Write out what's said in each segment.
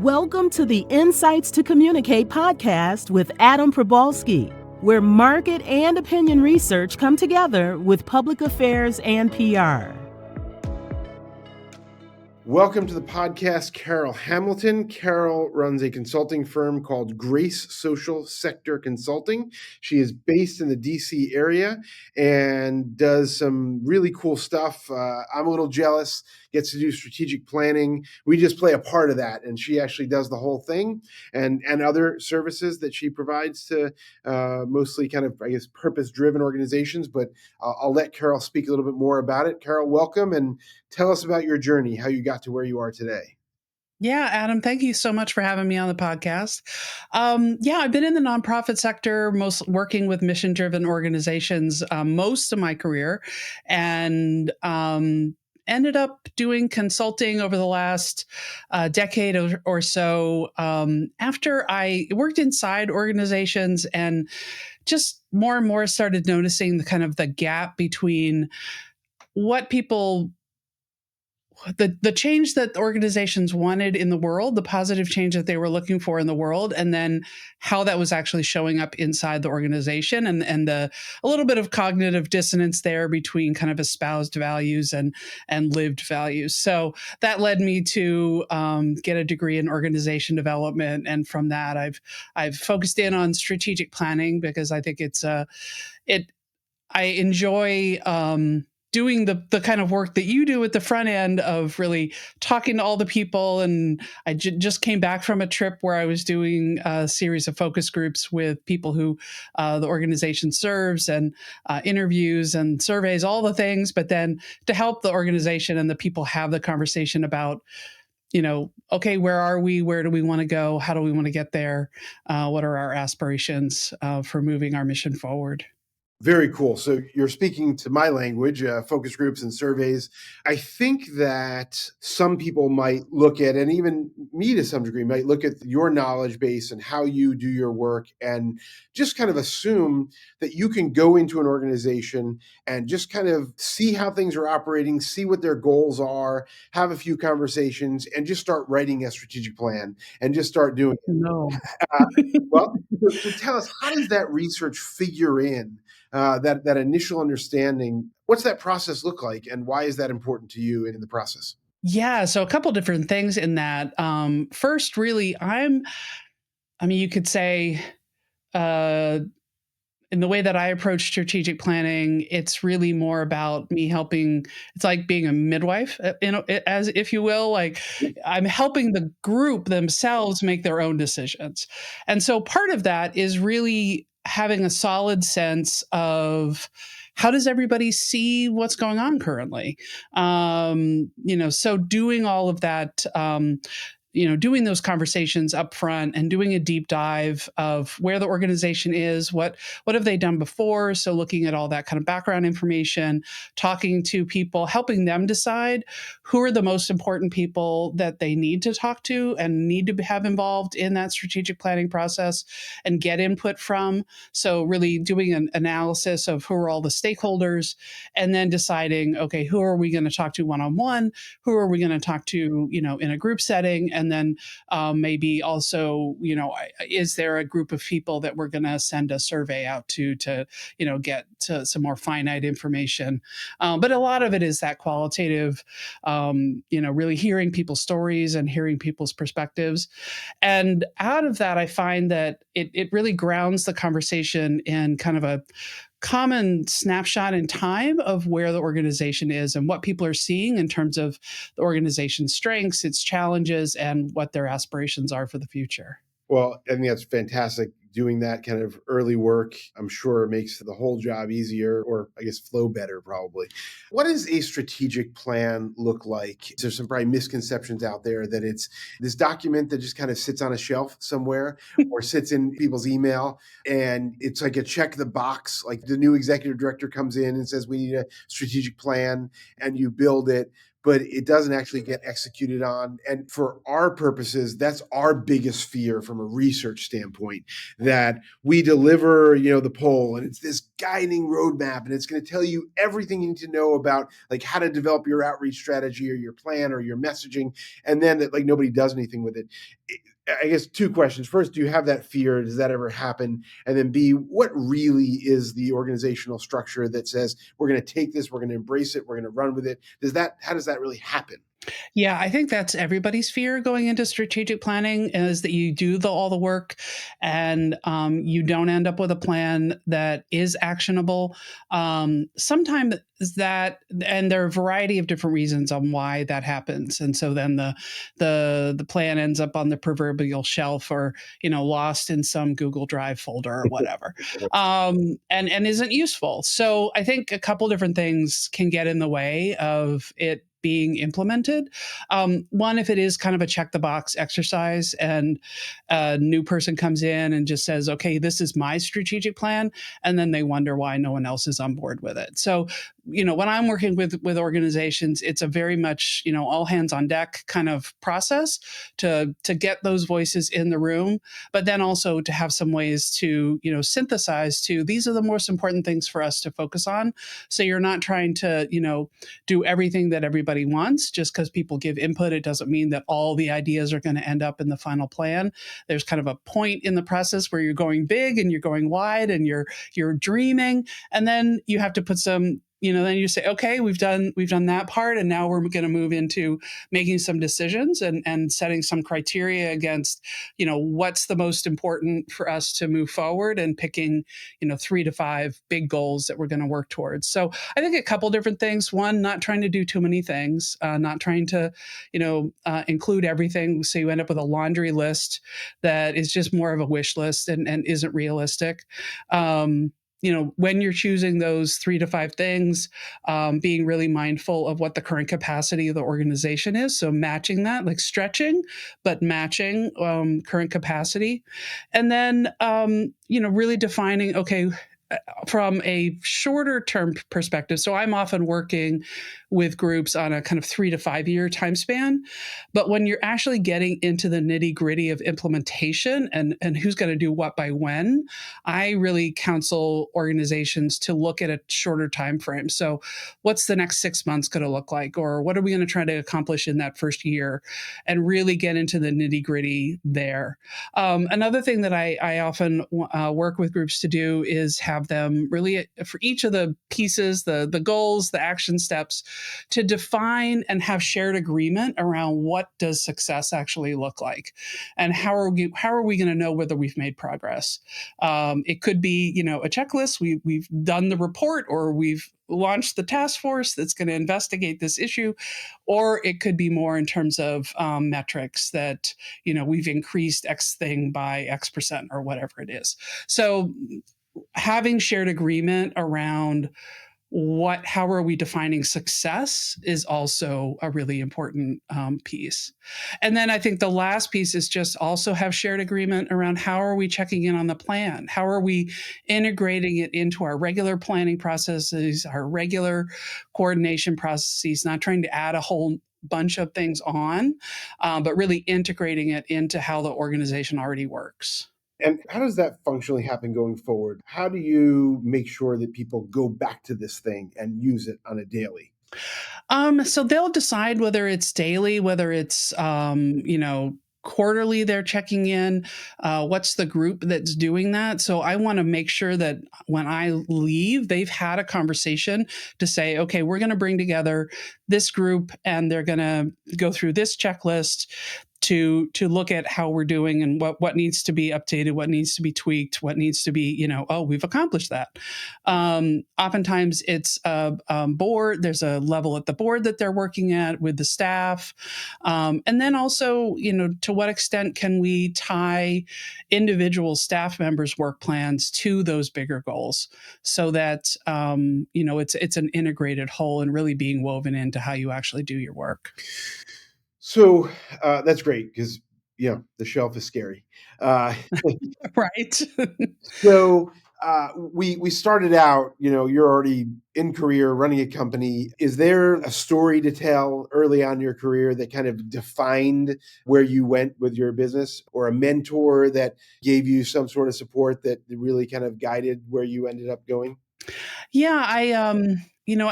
Welcome to the Insights to Communicate podcast with Adam Probalski, where market and opinion research come together with public affairs and PR. Welcome to the podcast, Carol Hamilton. Carol runs a consulting firm called Grace Social Sector Consulting. She is based in the DC area and does some really cool stuff. I'm a little jealous, gets to do strategic planning. We just play a part of that, and she actually does the whole thing and other services that she provides to mostly kind of, I guess, purpose-driven organizations. But I'll let Carol speak a little bit more about it. Carol, welcome, and tell us about your journey, how you got to where you are today. Yeah, Adam, thank you so much for having me on the podcast. I've been in the nonprofit sector, most working with mission-driven organizations most of my career, and ended up doing consulting over the last decade or so after I worked inside organizations and just more and more started noticing the gap between what people the change that organizations wanted in the world, the positive change that they were looking for in the world, and then how that was actually showing up inside the organization, and a little bit of cognitive dissonance there between kind of espoused values and lived values. So that led me to get a degree in organization development, and from that, I've focused in on strategic planning because I think I enjoy doing the kind of work that you do at the front end of really talking to all the people. And I just came back from a trip where I was doing a series of focus groups with people who the organization serves, and interviews and surveys, all the things, but then to help the organization and the people have the conversation about, okay, where are we? Where do we want to go? How do we want to get there? What are our aspirations for moving our mission forward? Very cool. So you're speaking to my language, focus groups and surveys. I think that some people might look at, and even me to some degree, might look at your knowledge base and how you do your work and just kind of assume that you can go into an organization and just kind of see how things are operating, see what their goals are, have a few conversations, and just start writing a strategic plan and just start doing it. No. So tell us, how does that research figure in? That initial understanding, what's that process look like, and why is that important to you in the process? Yeah, so a couple different things in that. First, really, you could say, in the way that I approach strategic planning, it's really more about me helping. It's like being a midwife, as if you will. Like, I'm helping the group themselves make their own decisions. And so part of that is really having a solid sense of how does everybody see what's going on currently. So doing all of that, doing those conversations up front and doing a deep dive of where the organization is, what have they done before. So looking at all that kind of background information, talking to people, helping them decide who are the most important people that they need to talk to and need to have involved in that strategic planning process and get input from. So really doing an analysis of who are all the stakeholders, and then deciding, okay, who are we going to talk to one-on-one? Who are we going to talk to, in a group setting? And then maybe also, is there a group of people that we're going to send a survey out to get to some more finite information? But a lot of it is that qualitative, really hearing people's stories and hearing people's perspectives. And out of that, I find that it really grounds the conversation in kind of a common snapshot in time of where the organization is and what people are seeing in terms of the organization's strengths, its challenges, and what their aspirations are for the future. Well, I think that's fantastic. Doing that kind of early work, I'm sure, makes the whole job easier, or I guess flow better, probably. What does a strategic plan look like? There's some probably misconceptions out there that it's this document that just kind of sits on a shelf somewhere or sits in people's email, and it's like a check the box, like the new executive director comes in and says, we need a strategic plan, and you build it. but it doesn't actually get executed on. And for our purposes, that's our biggest fear from a research standpoint, that we deliver, the poll, and it's this guiding roadmap, and it's going to tell you everything you need to know about like how to develop your outreach strategy or your plan or your messaging, and then that like nobody does anything with it. I guess two questions. First, do you have that fear? Does that ever happen? And then B, what really is the organizational structure that says we're going to take this, we're going to embrace it, we're going to run with it? How does that really happen? Yeah, I think that's everybody's fear going into strategic planning, is that you do all the work and you don't end up with a plan that is actionable. Sometimes that, and there are a variety of different reasons on why that happens, and so then the plan ends up on the proverbial shelf, or lost in some Google Drive folder or whatever, and isn't useful. So I think a couple different things can get in the way of it being implemented. One, if it is kind of a check the box exercise and a new person comes in and just says, okay, this is my strategic plan, and then they wonder why no one else is on board with it. So, when I'm working with organizations, it's a very much, all hands on deck kind of process to get those voices in the room, but then also to have some ways to, synthesize to, these are the most important things for us to focus on. So you're not trying to, do everything that everybody wants. Just because people give input, it doesn't mean that all the ideas are going to end up in the final plan. There's kind of a point in the process where you're going big and you're going wide and you're dreaming, and then you have to put some, then you say, okay, we've done that part, and now we're going to move into making some decisions and setting some criteria against, what's the most important for us to move forward, and picking, 3 to 5 big goals that we're going to work towards. So I think a couple different things. One, not trying to do too many things, not trying to, include everything. So you end up with a laundry list that is just more of a wish list and isn't realistic. When you're choosing those 3 to 5 things, being really mindful of what the current capacity of the organization is. So matching that, like stretching, but matching current capacity. And then, really defining, okay, from a shorter term perspective. So I'm often working with groups on a kind of 3 to 5 year time span. But when you're actually getting into the nitty gritty of implementation and who's going to do what by when, I really counsel organizations to look at a shorter time frame. So what's the next 6 months going to look like? Or what are we going to try to accomplish in that first year? And really get into the nitty gritty there. Another thing that I often work with groups to do is have them really, for each of the pieces, the goals, the action steps, to define and have shared agreement around what does success actually look like, and how are we going to know whether we've made progress. It could be, a checklist. We've done the report, or we've launched the task force that's going to investigate this issue, or it could be more in terms of metrics that, we've increased X thing by X percent or whatever it is. So having shared agreement around how are we defining success is also a really important piece. And then I think the last piece is just also have shared agreement around how are we checking in on the plan? How are we integrating it into our regular planning processes, our regular coordination processes, not trying to add a whole bunch of things on, but really integrating it into how the organization already works. And how does that functionally happen going forward? How do you make sure that people go back to this thing and use it on a daily? So they'll decide whether it's daily, whether it's quarterly they're checking in, what's the group that's doing that. So I want to make sure that when I leave, they've had a conversation to say, okay, we're going to bring together this group and they're going to go through this checklist to look at how we're doing and what needs to be updated, what needs to be tweaked, what needs to be, we've accomplished that. Oftentimes it's a board. There's a level at the board that they're working at with the staff. And then also, to what extent can we tie individual staff members' work plans to those bigger goals so that, it's an integrated whole and really being woven into how you actually do your work. So that's great because the shelf is scary. Right. So We started out, you're already in career running a company. Is there a story to tell early on in your career that kind of defined where you went with your business, or a mentor that gave you some sort of support that really kind of guided where you ended up going? Yeah,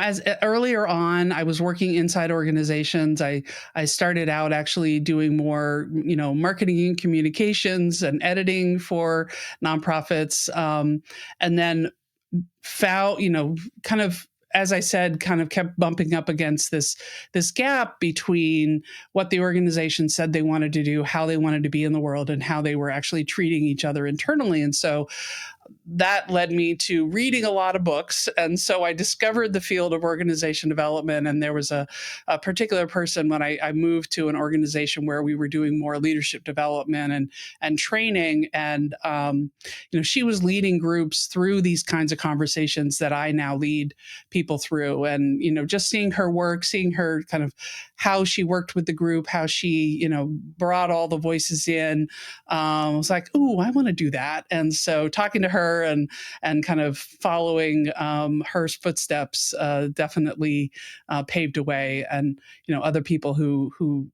as earlier on, I was working inside organizations. I started out actually doing more, marketing and communications and editing for nonprofits, and then found, kind of, as I said, kind of kept bumping up against this gap between what the organization said they wanted to do, how they wanted to be in the world, and how they were actually treating each other internally. And so that led me to reading a lot of books. And so I discovered the field of organization development. And there was a particular person when I moved to an organization where we were doing more leadership development and training. And, she was leading groups through these kinds of conversations that I now lead people through. And, just seeing her work, seeing her kind of how she worked with the group, how she, brought all the voices in, I was like, ooh, I want to do that. And so talking to her and kind of following her footsteps definitely paved a way. And other people who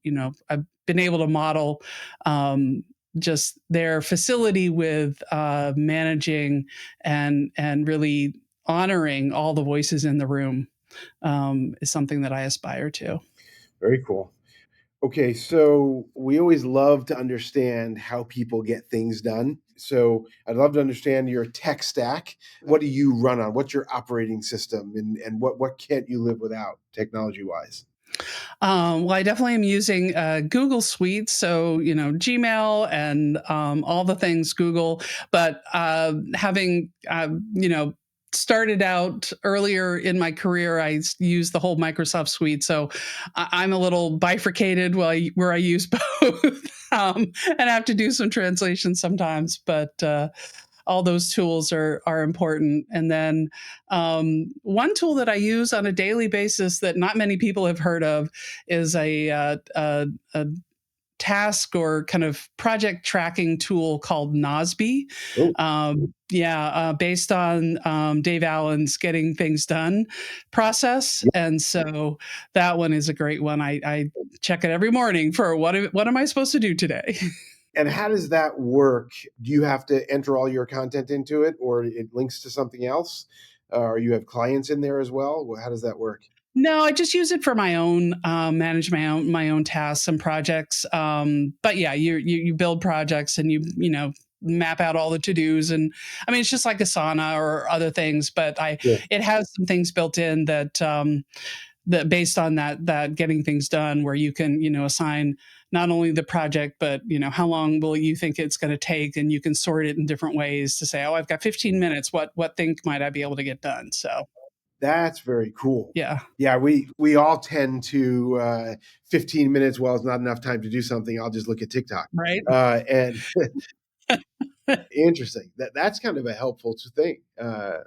I've been able to model just their facility with managing and really honoring all the voices in the room is something that I aspire to. Very cool. Okay, so we always love to understand how people get things done. So I'd love to understand your tech stack. What do you run on? What's your operating system, and what can't you live without technology wise? Well, I definitely am using Google Suite, so Gmail and all the things Google. But having started out earlier in my career, I used the whole Microsoft suite, so I'm a little bifurcated where I use both, and have to do some translation sometimes. But all those tools are important. And then one tool that I use on a daily basis that not many people have heard of is a task or kind of project tracking tool called Nosby. Oh, Based on Dave Allen's Getting Things Done process. yeah. And so that one is a great one. I check it every morning for what am I supposed to do today? And how does that work? Do you have to enter all your content into it, or it links to something else? Or you have clients in there as well? How does that work? No, I just use it for my own manage my own tasks and projects. But yeah, you build projects and you map out all the to dos, and I mean it's just like Asana or other things. But Yeah. it has some things built in that based on that getting things done, where you can assign not only the project but how long will you think it's going to take, and you can sort it in different ways to say, oh, I've got 15 minutes. What thing might I be able to get done? So That's very cool. yeah, Yeah, we all tend to 15 minutes. Well, it's not enough time to do something. I'll just look at TikTok. right. And interesting. That's kind of a helpful thing. Uh,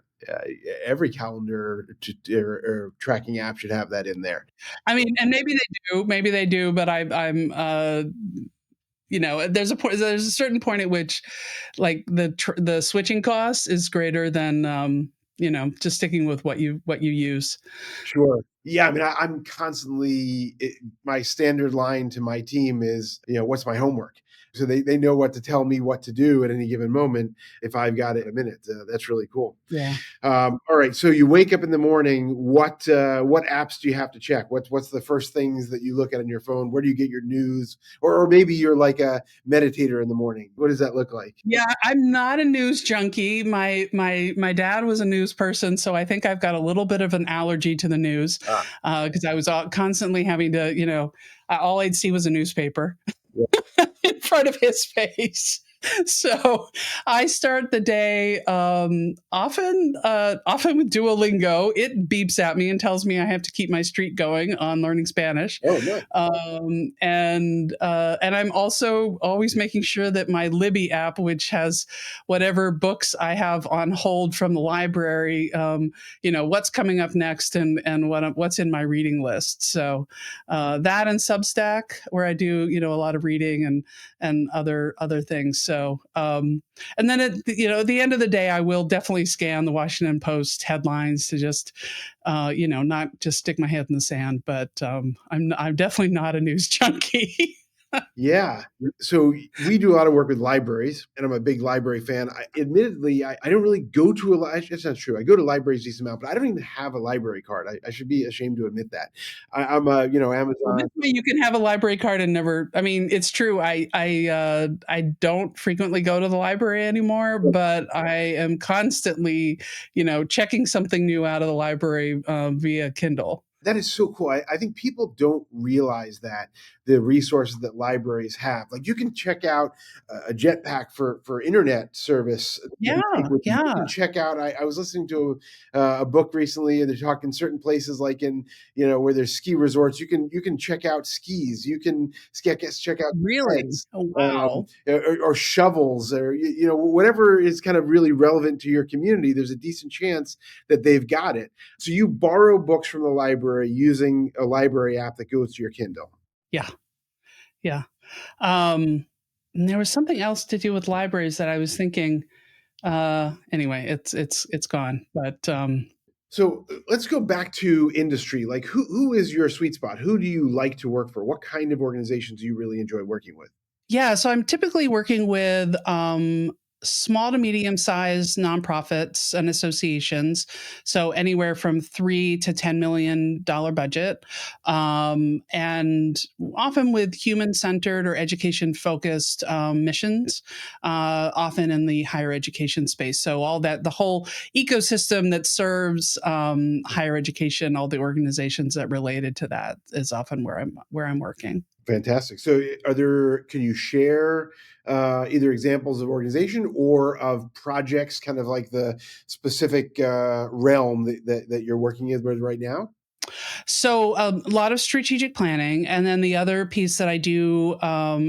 every calendar or tracking app should have that in there. I mean, and maybe they do, but I'm there's there's a certain point at which like the switching cost is greater than just sticking with what you use. Sure. Yeah, I mean, I'm constantly my standard line to my team is, what's my homework? So they know what to tell me what to do at any given moment if I've got it a minute. That's really cool. Yeah. All right. So you wake up in the morning. What apps do you have to check? What's the first things that you look at on your phone? Where do you get your news? Or maybe you're like a meditator in the morning. What does that look like? Yeah, I'm not a news junkie. My dad was a news person, so I think I've got a little bit of an allergy to the news Ah, because I was constantly having to, all I'd see was a newspaper yeah. in front of his face. So I start the day often with Duolingo. It beeps at me and tells me I have to keep my streak going on learning Spanish. Oh, no. And I'm also always making sure that my Libby app, which has whatever books I have on hold from the library, what's coming up next and what's in my reading list. So that and Substack, where I do a lot of reading and other things. So So, and then at the end of the day, I will definitely scan the Washington Post headlines to just, not just stick my head in the sand. But I'm definitely not a news junkie. Yeah. So we do a lot of work with libraries, and I'm a big library fan. Admittedly, I don't really go to a library. That's not true. I go to libraries a decent amount, but I don't even have a library card. I should be ashamed to admit that. I'm a, Well, Amazon. this way you can have a library card and never. I mean, it's true. I don't frequently go to the library anymore, but I am constantly, checking something new out of the library via Kindle. That is so cool. I think people don't realize that the resources that libraries have. Like you can check out a jetpack for internet service that Yeah, you take with you. You yeah, can check out. I was listening to a book recently, and they're talking certain places like in where there's ski resorts. You can check out skis. You can check out really. sleds, Oh, wow. or shovels, or whatever is kind of really relevant to your community. There's a decent chance that they've got it. So you borrow books from the library using a library app that goes to your Kindle. Yeah, yeah. And there was something else to do with libraries that I was thinking. Anyway, it's gone. But So let's go back to industry. Like who is your sweet spot? Who do you like to work for? What kind of organizations do you really enjoy working with? yeah, so I'm typically working with small to medium sized nonprofits and associations. So anywhere from $3 to $10 million budget, and often with human centered or education focused missions, often in the higher education space. So all that, the whole ecosystem that serves higher education, all the organizations that related to that is often where I'm working. Fantastic. So can you share either examples of organization or of projects, kind of like the specific realm that you're working with right now? So a lot of strategic planning, and then the other piece that I do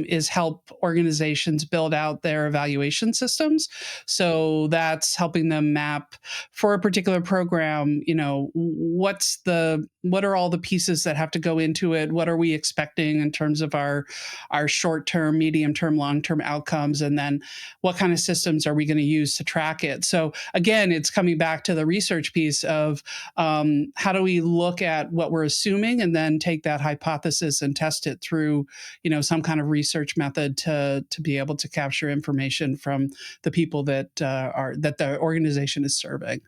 is help organizations build out their evaluation systems. So that's helping them map for a particular program. What are all the pieces that have to go into it? What are we expecting in terms of our short term, medium term, long term outcomes, and then what kind of systems are we going to use to track it? So again, it's coming back to the research piece of how do we look at what we're assuming and then take that hypothesis and test it through some kind of research method to be able to capture information from the people that the organization is serving.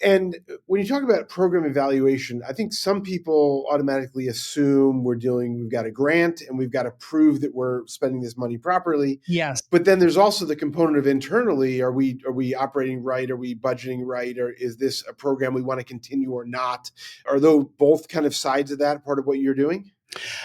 And when you talk about program evaluation, I think some people automatically assume we've got a grant and we've got to prove that we're spending this money properly. Yes. But then there's also the component of internally, are we operating right? Are we budgeting right? Or is this a program we want to continue or not? Are those both kind of sides of that part of what you're doing?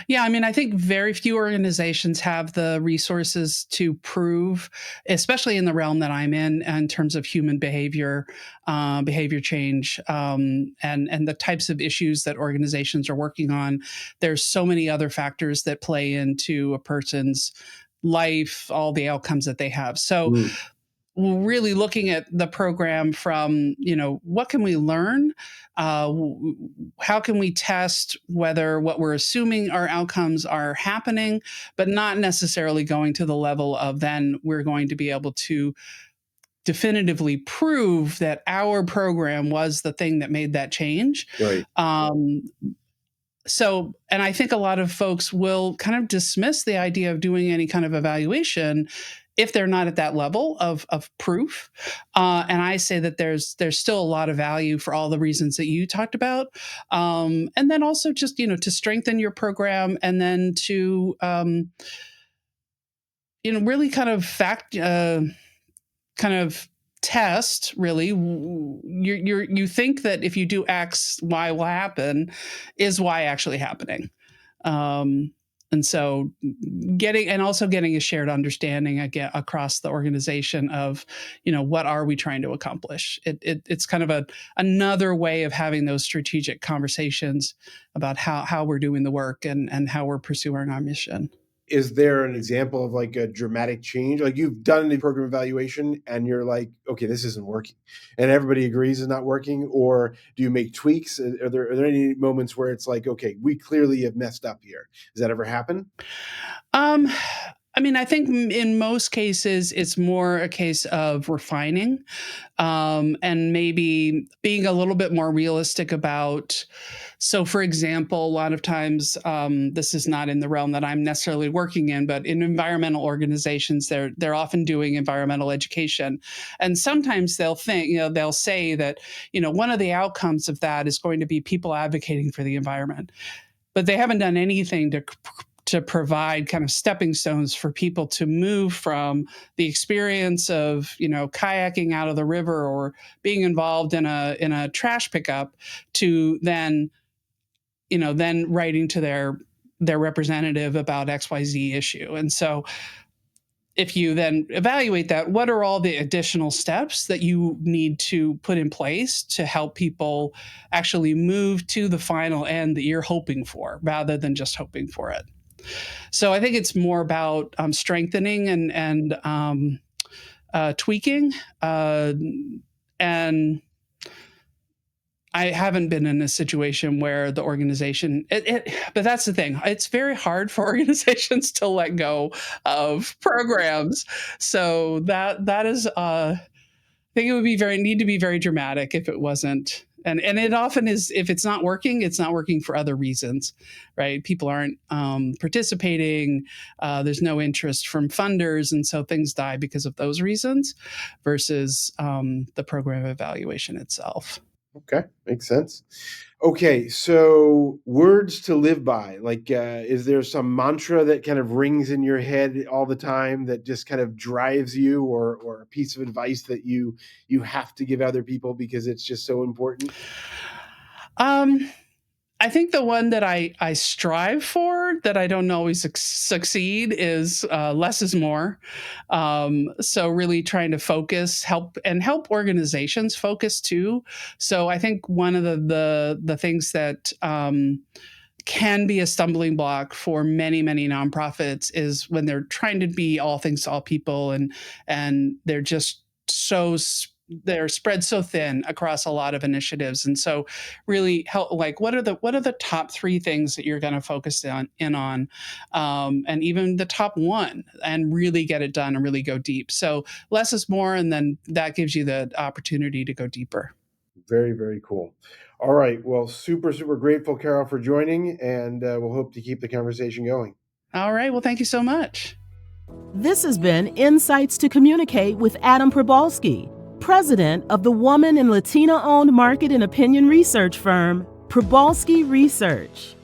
Yeah, I mean, I think very few organizations have the resources to prove, especially in the realm that I'm in terms of human behavior, behavior change, and the types of issues that organizations are working on. There's so many other factors that play into a person's life, all the outcomes that they have. So Mm, really looking at the program from what can we learn, how can we test whether what we're assuming our outcomes are happening, but not necessarily going to the level of then we're going to be able to definitively prove that our program was the thing that made that change. right. And I think a lot of folks will kind of dismiss the idea of doing any kind of evaluation if they're not at that level of proof. And I say that there's still a lot of value for all the reasons that you talked about. And then also just, to strengthen your program, and then to, really kind of kind of test really you think that if you do X, Y will happen. Is Y actually happening? And so getting a shared understanding again across the organization of what are we trying to accomplish. It's kind of another way of having those strategic conversations about how we're doing the work and how we're pursuing our mission. Is there an example of like a dramatic change? Like you've done the program evaluation and you're like, okay, this isn't working, and everybody agrees it's not working? Or do you make tweaks? Are there any moments where it's like, okay, we clearly have messed up here? Does that ever happen? Um, I mean, I think in most cases, it's more a case of refining, and maybe being a little bit more realistic about. So, for example, a lot of times, this is not in the realm that I'm necessarily working in, but in environmental organizations, they're often doing environmental education, and sometimes they'll say that one of the outcomes of that is going to be people advocating for the environment, but they haven't done anything to provide kind of stepping stones for people to move from the experience of kayaking out of the river or being involved in a trash pickup to then writing to their representative about XYZ issue. And so if you then evaluate that, what are all the additional steps that you need to put in place to help people actually move to the final end that you're hoping for rather than just hoping for it? So I think it's more about strengthening and tweaking. And I haven't been in a situation where the organization, but that's the thing. It's very hard for organizations to let go of programs. So that is, I think it would need to be very dramatic if it wasn't. And it often is, if it's not working for other reasons, right? People aren't participating. There's no interest from funders. And so things die because of those reasons versus the program evaluation itself. Okay, makes sense. Okay, so words to live by. Like, is there some mantra that kind of rings in your head all the time that just kind of drives you, or a piece of advice that you have to give other people because it's just so important? I think the one that I strive for that I don't always succeed is less is more. So really trying to help organizations focus too. So I think one of the things that can be a stumbling block for many nonprofits is when they're trying to be all things to all people, and they're just they're spread so thin across a lot of initiatives. And so really help, like, what are the top 3 things that you're going to focus on, and even the top 1, and really get it done and really go deep. So less is more, and then that gives you the opportunity to go deeper. Very, very cool. All right. Well, super grateful, Carol, for joining, and we'll hope to keep the conversation going. All right. Well, thank you so much. This has been Insights to Communicate with Adam Probalski, president of the woman and Latina-owned market and opinion research firm, Probalski Research.